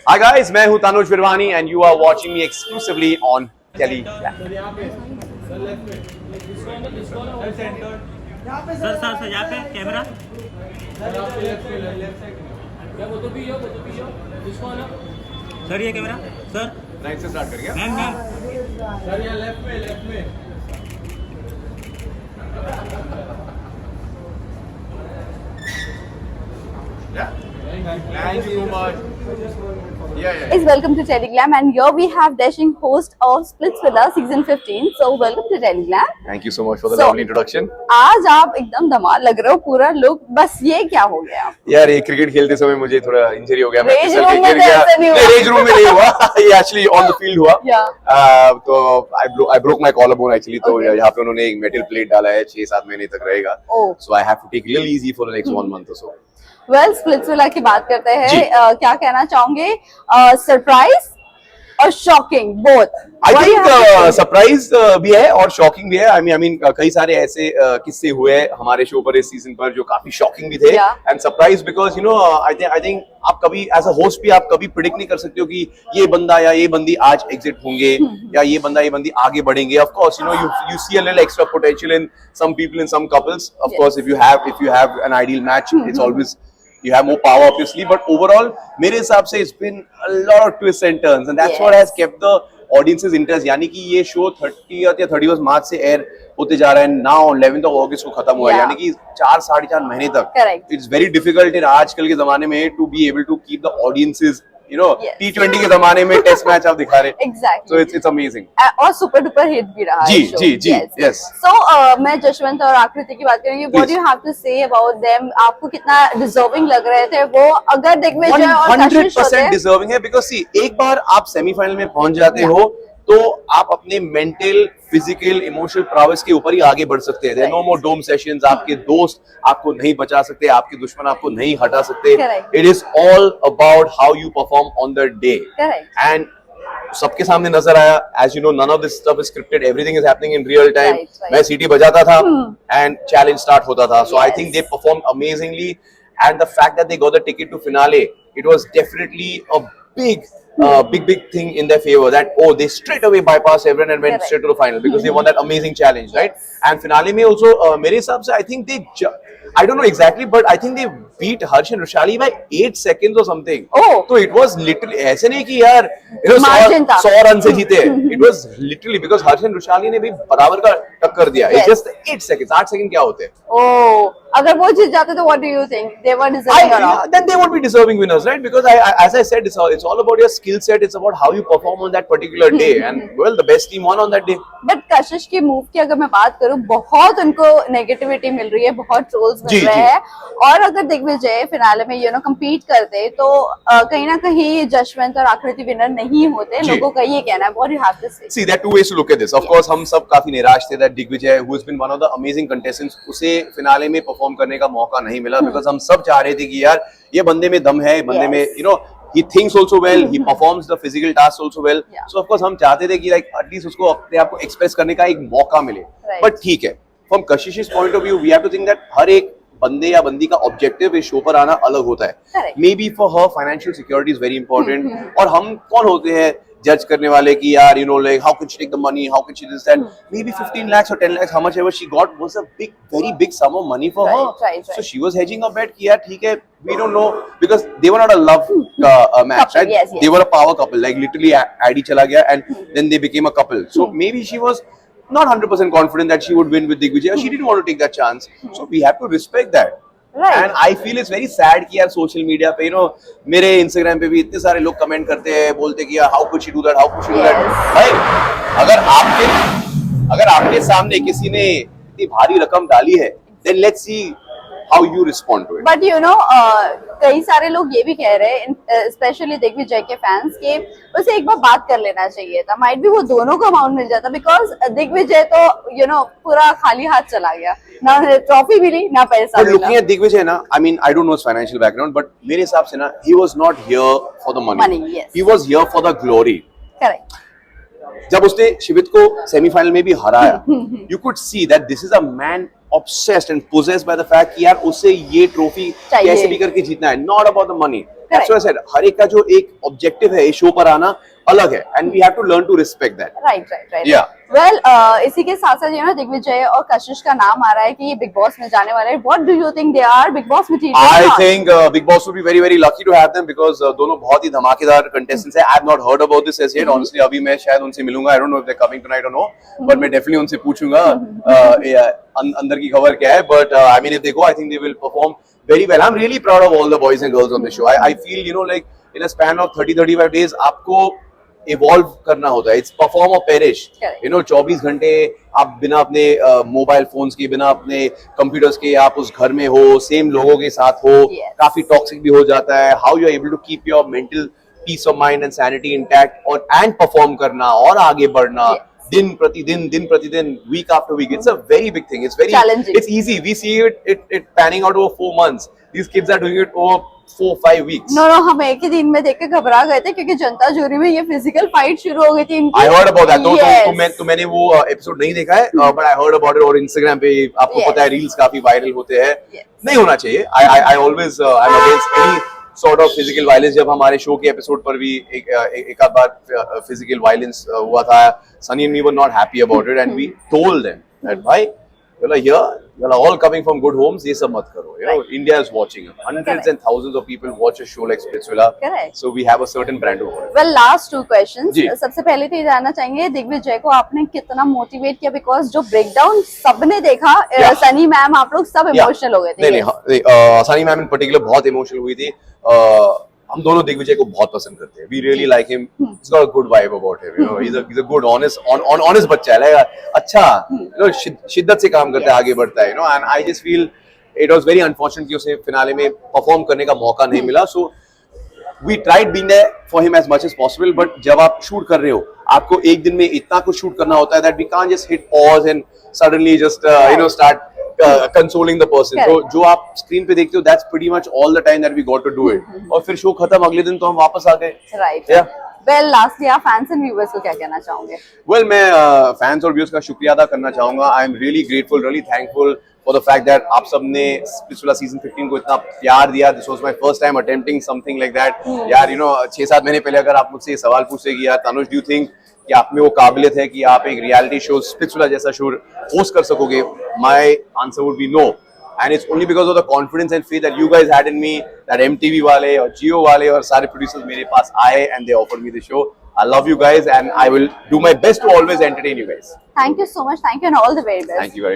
Hi guys, मैं हूँ Tanuj Virwani and you are watching me exclusively on Telly. Sir यहाँ पे कैमरा सर ये कैमरा सर राइट से स्टार्ट करिए. Ma'am Thank you so much. Yeah. Is welcome to Teleglam, and here we have dashing host of Splitsvilla season 15. So welcome to Teleglam. Thank you so much for the So- lovely introduction. आज आप एकदम धमाल लग रहे हो, पूरा look. बस ये क्या हो गया? यार ये क्रिकेट खेलते समय मुझे थोड़ा इंजरी हो गया. मैं Rage फिसल room के में गिर तो गया. ऐसा नहीं हुआ. नहीं, रेज रूम में नहीं हुआ. ये एक्चुअली ऑन द फील्ड हुआ. Yeah. तो I broke my collarbone actually. तो Okay. यहाँ पे उन्होंने एक मेटल प्लेट डाला है. 6-7 महीने तक रहेगा. Oh. So I have to take it a little easy for the next 1 month or so. Well, Splitsvilla की बात करते हैं. जी. क्या कहना चाहोगे? सरप्राइज और shocking both. I think surprise भी है और शॉकिंग भी है. आई मीन कई सारे ऐसे किस्से हुए हमारे शो पर इस सीजन पर जो काफी शॉकिंग भी थे and surprise because you know I think आप कभी एज अ होस्ट भी आप कभी प्रिडिक्ट नहीं कर सकते हो कि ये बंदा या ये बंदी आज एग्जिट होंगे या ये बंदी आगे बढ़ेंगे. Of course you know you see a little extra potential in some people in some couples. Of course if you have an ideal match it's always you have more power obviously, but overall मेरे हिसाब से it's been a lot of twists and turns and that's what has kept the audience's interest. यानी कि ये show 30th या 31st मार्च से air होते जा रहा है. now 11th of August को खत्म हुआ है. यानी कि 4-4.5 महीने तक. Correct. It's very difficult in आजकल के जमाने में to be able to keep the audiences, you know, Yes. T20 के जमाने में टेस्ट मैच आप दिखा रहे. Exactly. So it's amazing. और सुपर डुपर हिट भी रहा जी, है show. जी, yes. So मैं जशवंत और आकृति की बात करेंगे. What do you have to say about them? आपको कितना डिजर्विंग लग रहे थे वो? अगर दिग्विजय और कशिश होते 100% डिजर्विंग है बिकॉज सी एक बार आप सेमीफाइनल में पहुंच जाते हो तो आप अपने मेंटल फिजिकल इमोशनल प्रावस के ऊपर ही आगे बढ़ सकते हैं. नो मोर डोम सेशंस. आपके दोस्त आपको नहीं बचा सकते, आपके दुश्मन आपको नहीं हटा सकते. Correct. It is all about how you perform on the day Correct. And सबके सामने नजर आया. As you know none of this stuff is scripted, everything is happening in real time. Right. मैं सीटी बजाता था एंड चैलेंज स्टार्ट होता था. So I think they perform amazingly and the fact that they got the ticket to finale, it was definitely a big thing in their favor. That they straight away bypassed everyone and went Correct. straight to the final because they won that amazing challenge, right? Yes. And finale में also मेरे हिसाब से I think I don't know exactly, but I think they beat Harsh and Rushali by 8 seconds or something. Oh. So it was literally ऐसे नहीं कि यार Margin था. 100 run से जीते. It was literally because Harsh and Rushali ने भी बराबर का टक्कर दिया. Yes. It's just 8 seconds. 8 second क्या होते हैं? Oh, अगर वो जीत जाते तो what do you think? They were deserving or not? Then they would be deserving winners, right? Because as I said, it's all about your skill set. It's about how you perform on that particular day. And well, the best team won on that day. But कशिश की move की अगर मैं बात करूं, बहुत उनको negativity मिल रही है, बहुत ट्रोल्स मिल जी, रहे जी. हैं. और अगर दिग्विजय फिनाले में compete करते तो कहीं ना कहीं जशवंत और आकृति विनर नहीं होते. जी. लोगों का ये कहना है. What do you have to say? See, there are two ways to look at this. Of course, हम सब काफी निराश थे that Digvijay, who has been one of the amazing contestants, उसे फिनाले में परफॉर्म करने का मौका नहीं मिला because हम सब चाह रहे थे कि यार ये बंदे में दम है, बंदे में you know he thinks also well, he performs the physical tasks also well. Yeah. So of course हम चाहते थे कि like at least उसको अपने आप को एक्सप्रेस करने का एक मौका मिले. Right. But ठीक है. From Kashish's point of view, we have to think that हर एक बंदे या बंदी का ऑब्जेक्टिव इस शो पर आना अलग होता है. Correct. Maybe for her financial security is very important. और हम कौन होते हैं जज करने वाले कि यार like how can she take the money, how can she this that. Maybe 15 lakhs or 10 lakhs, how much ever she got was a very big sum of money for her. Right. So she was hedging her bet कि यार ठीक है, we don't know because they were not a love match, Couple, right? yes. They were a power couple, like literally Adi chala gaya and then they became a couple. So maybe she was not 100% confident that she would win with Digvijay. She didn't want to take that chance. So we have to respect that. Right. And I feel it's very sad कि यार social media पे मेरे Instagram पे भी इतने सारे लोग comment करते हैं, बोलते कि यार how could she do that, how could she do that. भाई अगर आपके सामने किसी ने इतनी भारी रकम डाली है, then let's see how you respond to it. But कई सारे लोग ये भी कह रहे हैं, स्पेशली दिग्विजय के फैंस, के उसे एक बार बात कर लेना चाहिए था. माइट भी वो दोनों को अमाउंट मिल जाता बिकॉज दिग्विजय तो पूरा खाली हाथ चला गया. ना ट्रॉफी मिली ना पैसा But मिला. looking at Digvijay ना, I mean I don't know his financial background, but मेरे हिसाब से ना he was not here for the money. Money, yes. He was here for the glory. Correct. जब उसने शिवित को सेमीफाइनल में भी हराया, you could see that this is a man obsessed and possessed by the fact कि यार उसे ये ट्रॉफी चाहिए. कैसे भी करके जीतना है. Not about the money. That's what I said. हर एक का जो एक ऑब्जेक्टिव है इस शो पर आना अलग है, and we have to learn to respect that. Right Yeah. Well इसी के साथ साथ दिग्विजय और कशिश का नाम आ रहा है कि ये बिग बॉस में जाने वाले हैं. What do you think they are Bigg Boss material? I think Big Boss would be very very lucky to have them because दोनों बहुत ही धमाकेदार contestants हैं. I have not heard about this as yet. Honestly, अभी मैं शायद उनसे मिलूंगा. I don't know if they're coming tonight or no, but मैं definitely उनसे पूछूंगा अंदर की खबर क्या है. But I mean, if they go, I think they will perform very well. I'm really proud of all the boys and girls on the show. I feel like in a span of 30-35 days आपको evolve करना होता है. It's perform और perish. 24 घंटे आप बिना अपने mobile phones के, बिना अपने कंप्यूटर्स के आप उस घर में हो, सेम लोगों के साथ हो. काफी टॉक्सिक भी हो जाता है. How you are able to keep your mental peace of mind and sanity intact और एंड परफॉर्म करना और आगे बढ़ना दिन प्रतिदिन week after week. It's a very big thing. It's very it's easy. We see it panning out over 4 months. These kids are doing it over 4-5 weeks. No हम एक ही दिन में देख के घबरा गए थे क्योंकि जनता जूरी में ये फिजिकल फाइट शुरू हो गई थी इनकी. I heard about that. तो मैंने वो एपिसोड नहीं देखा है, but I heard about it. और Instagram पे आपको पता है रील्स काफी वायरल होते हैं. नहीं होना चाहिए. I always I'm against any sort of physical violence. जब हमारे शो के एपिसोड पर भी एक आध बार physical violence हुआ था, Sunny and me were not happy about it, and we told them that bhai, you're all coming from good homes. ये सब मत करो. India is watching. Hundreds and thousands of people watch a show like Splitsvilla. So we have a certain brand of work. Well, last 2 questions. जी. सबसे पहले तो ये जानना चाहेंगे दिग्विजय को आपने कितना मोटिवेट किया, बिकॉज जो ब्रेकडाउन सबने देखा, सनी मैम आप लोग सब इमोशनल हो गए थे. नहीं, सनी मैम इन पर्टिकुलर बहुत इमोशनल हुई थी. हम दोनों दिग्विजय को बहुत पसंद करते हैं. We really like him. He's got a good vibe about him. He's a good, honest बच्चा है. अच्छा, शिद्दत से काम करता है, आगे बढ़ता है. And I just feel it was very unfortunate कि उसे फिनाले में परफॉर्म करने का मौका नहीं मिला. So we tried being there for him as much as possible. But जब आप शूट कर रहे हो, आपको एक दिन में इतना कुछ शूट करना होता है that we can't just hit pause and suddenly just start consoling the person. तो जो आप स्क्रीन पे देखते हो, that's pretty much all the time that we got to do it. और फिर शो खत्म, अगले दिन तो हम वापस आ गए. राइट. वेल लास्टली आप फैंस एंड व्यूअर्स को क्या कहना चाहोगे? वेल मैं फैंस और व्यूअर्स का शुक्रिया अदा करना चाहूंगा. I am really grateful, really thankful for the fact that आप सबने स्प्लिट्सविला सीजन 15 को इतना प्यार दिया. This was my first time attempting something like that. यार 6-7 महीने पहले अगर आप मुझसे ये सवाल पूछते कि यार तनुज, डू यू थिंक कि आप में वो काबिलियत है कि आप एक रियलिटी शो स्प्लिट्सविला जैसा शो होस्ट कर सकोगे, my answer would be no. And it's only because of the confidence and faith that you guys had in me, that MTV वाले और Jio वाले और सारे producers मेरे पास आए and they offered me the show. I love you guys and I will do my best to always entertain you guys. Thank you so much. Thank you and all the very best. Thank you very much.